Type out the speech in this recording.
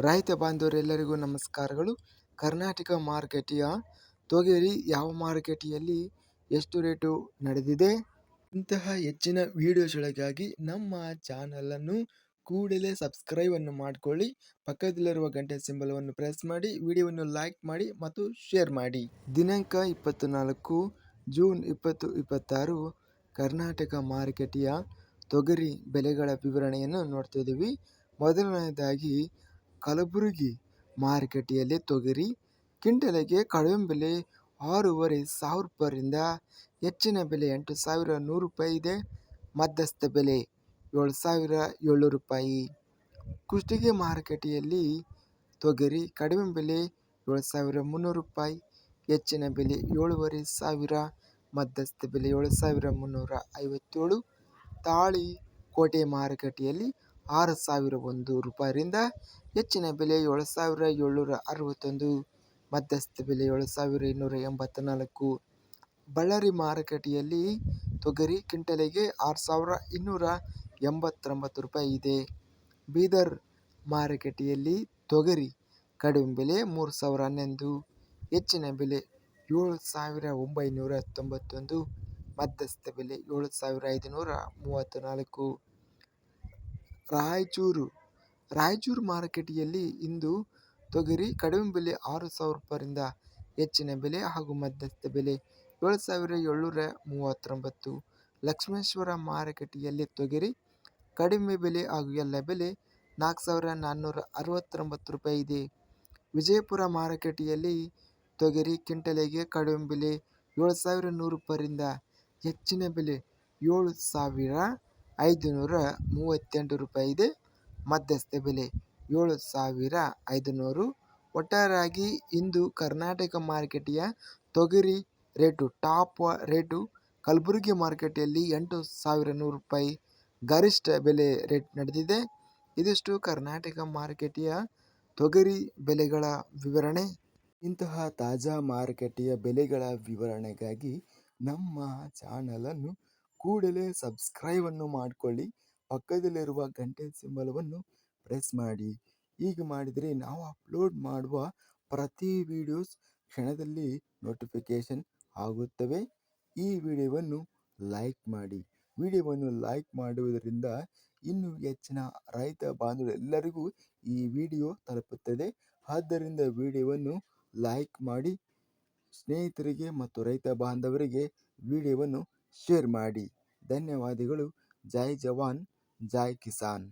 ರೈತ ಬಾಂಧವರೆಲ್ಲರಿಗೂ ನಮಸ್ಕಾರಗಳು. ಕರ್ನಾಟಕ ಮಾರುಕಟ್ಟೆಯ ತೊಗರಿ ಯಾವ ಮಾರುಕಟ್ಟೆಯಲ್ಲಿ ಎಷ್ಟು ರೇಟು ನಡೆದಿದೆ? ಇಂತಹ ಹೆಚ್ಚಿನ ವಿಡಿಯೋಸ್ಗಳಿಗಾಗಿ ನಮ್ಮ ಚಾನಲನ್ನು ಕೂಡಲೇ ಸಬ್ಸ್ಕ್ರೈಬ್ ಅನ್ನು ಮಾಡಿಕೊಳ್ಳಿ. ಪಕ್ಕದಲ್ಲಿರುವ ಗಂಟೆ ಸಿಂಬಲವನ್ನು ಪ್ರೆಸ್ ಮಾಡಿ, ವಿಡಿಯೋವನ್ನು ಲೈಕ್ ಮಾಡಿ ಮತ್ತು ಶೇರ್ ಮಾಡಿ. ದಿನಾಂಕ 24 ಜೂನ್ 2026 ಕರ್ನಾಟಕ ಮಾರುಕಟ್ಟೆಯ ತೊಗರಿ ಬೆಲೆಗಳ ವಿವರಣೆಯನ್ನು ನೋಡ್ತಿದ್ದೀವಿ. ಮೊದಲನೆಯದಾಗಿ ಕಲಬುರಗಿ ಮಾರುಕಟ್ಟೆಯಲ್ಲಿ ತೊಗರಿ ಕ್ವಿಂಟಲಿಗೆ ಕಡಿಮೆ ಬೆಲೆ 6,500 ರೂಪಾಯಿಯಿಂದ ಹೆಚ್ಚಿನ ಬೆಲೆ 8,100 ರೂಪಾಯಿ ಇದೆ. ಮಧ್ಯಸ್ಥ ಬೆಲೆ 7,700 ರೂಪಾಯಿ. ಕುಷ್ಟಗಿ ಮಾರುಕಟ್ಟೆಯಲ್ಲಿ ತೊಗರಿ ಕಡಿಮೆ ಬೆಲೆ 7,300 ರೂಪಾಯಿ, ಹೆಚ್ಚಿನ ಬೆಲೆ 7,500, ಮಧ್ಯಸ್ಥ ಬೆಲೆ 7,357. ತಾಳಿಕೋಟೆ ಮಾರುಕಟ್ಟೆಯಲ್ಲಿ 6,001 ರೂಪಾಯಿಯಿಂದ ಹೆಚ್ಚಿನ ಬೆಲೆ 7,761, ಮಧ್ಯಸ್ಥ ಬೆಲೆ 7,284. ಬಳ್ಳಾರಿ ಮಾರುಕಟ್ಟೆಯಲ್ಲಿ ತೊಗರಿ ಕ್ವಿಂಟಲಿಗೆ 6,289 ರೂಪಾಯಿ ಇದೆ. ಬೀದರ್ ಮಾರುಕಟ್ಟೆಯಲ್ಲಿ ತೊಗರಿ ಕಡಿಮೆ ಬೆಲೆ 3,011, ಹೆಚ್ಚಿನ ಬೆಲೆ 7,991, ಮಧ್ಯಸ್ಥ ಬೆಲೆ 7,534. ರಾಯಚೂರು ಮಾರುಕಟ್ಟೆಯಲ್ಲಿ ಇಂದು ತೊಗರಿ ಕಡಿಮೆ ಬೆಲೆ 6,000 ರೂಪಾಯಿಯಿಂದ ಹೆಚ್ಚಿನ ಬೆಲೆ ಹಾಗೂ ಮಧ್ಯಸ್ಥ ಬೆಲೆ 7,739. ಲಕ್ಷ್ಮೇಶ್ವರ ಮಾರುಕಟ್ಟೆಯಲ್ಲಿ ತೊಗರಿ ಕಡಿಮೆ ಬೆಲೆ ಹಾಗೂ ಎಲ್ಲ ಬೆಲೆ 4,469 ರೂಪಾಯಿ ಇದೆ. ವಿಜಯಪುರ ಮಾರುಕಟ್ಟೆಯಲ್ಲಿ ತೊಗರಿ ಕ್ವಿಂಟಲಿಗೆ ಕಡಿಮೆ ಬೆಲೆ 7,100 ರೂಪಾಯಿಯಿಂದ ಹೆಚ್ಚಿನ ಬೆಲೆ 7,538 ರೂಪಾಯಿ ಇದೆ. ಮಧ್ಯಸ್ಥ ಬೆಲೆ 7,500. ಒಟ್ಟಾರೆಯಾಗಿ ಇಂದು ಕರ್ನಾಟಕ ಮಾರುಕಟ್ಟೆಯ ತೊಗರಿ ರೇಟು ಟಾಪ್ ರೇಟು ಕಲಬುರಗಿ ಮಾರುಕಟ್ಟೆಯಲ್ಲಿ 8,100 ರೂಪಾಯಿ ಗರಿಷ್ಠ ಬೆಲೆ ರೇಟ್ ನಡೆದಿದೆ. ಇದಿಷ್ಟು ಕರ್ನಾಟಕ ಮಾರುಕಟ್ಟೆಯ ತೊಗರಿ ಬೆಲೆಗಳ ವಿವರಣೆ. ಇಂತಹ ತಾಜಾ ಮಾರುಕಟ್ಟೆಯ ಬೆಲೆಗಳ ವಿವರಣೆಗಾಗಿ ನಮ್ಮ ಚಾನಲನ್ನು ಕೂಡಲೇ ಸಬ್ಸ್ಕ್ರೈಬ್ ಅನ್ನು ಮಾಡಿಕೊಳ್ಳಿ. ಪಕ್ಕದಲ್ಲಿರುವ ಗಂಟೆ ಸಿಂಬಲವನ್ನು ಪ್ರೆಸ್ ಮಾಡಿ. ಹೀಗೆ ಮಾಡಿದರೆ ನಾವು ಅಪ್ಲೋಡ್ ಮಾಡುವ ಪ್ರತಿ ವಿಡಿಯೋಸ್ ಕ್ಷಣದಲ್ಲಿ ನೋಟಿಫಿಕೇಶನ್ ಆಗುತ್ತವೆ. ಈ ವಿಡಿಯೋವನ್ನು ಲೈಕ್ ಮಾಡಿ. ವಿಡಿಯೋವನ್ನು ಲೈಕ್ ಮಾಡುವುದರಿಂದ ಇನ್ನೂ ಹೆಚ್ಚಿನ ರೈತ ಬಾಂಧವರೆಲ್ಲರಿಗೂ ಈ ವಿಡಿಯೋ ತಲುಪುತ್ತದೆ. ಆದ್ದರಿಂದ ವಿಡಿಯೋವನ್ನು ಲೈಕ್ ಮಾಡಿ, ಸ್ನೇಹಿತರಿಗೆ ಮತ್ತು ರೈತ ಬಾಂಧವರಿಗೆ ವಿಡಿಯೋವನ್ನು ಶೇರ್ ಮಾಡಿ. ಧನ್ಯವಾದಗಳು. ಜೈ ಜವಾನ್, ಜೈ ಕಿಸಾನ್.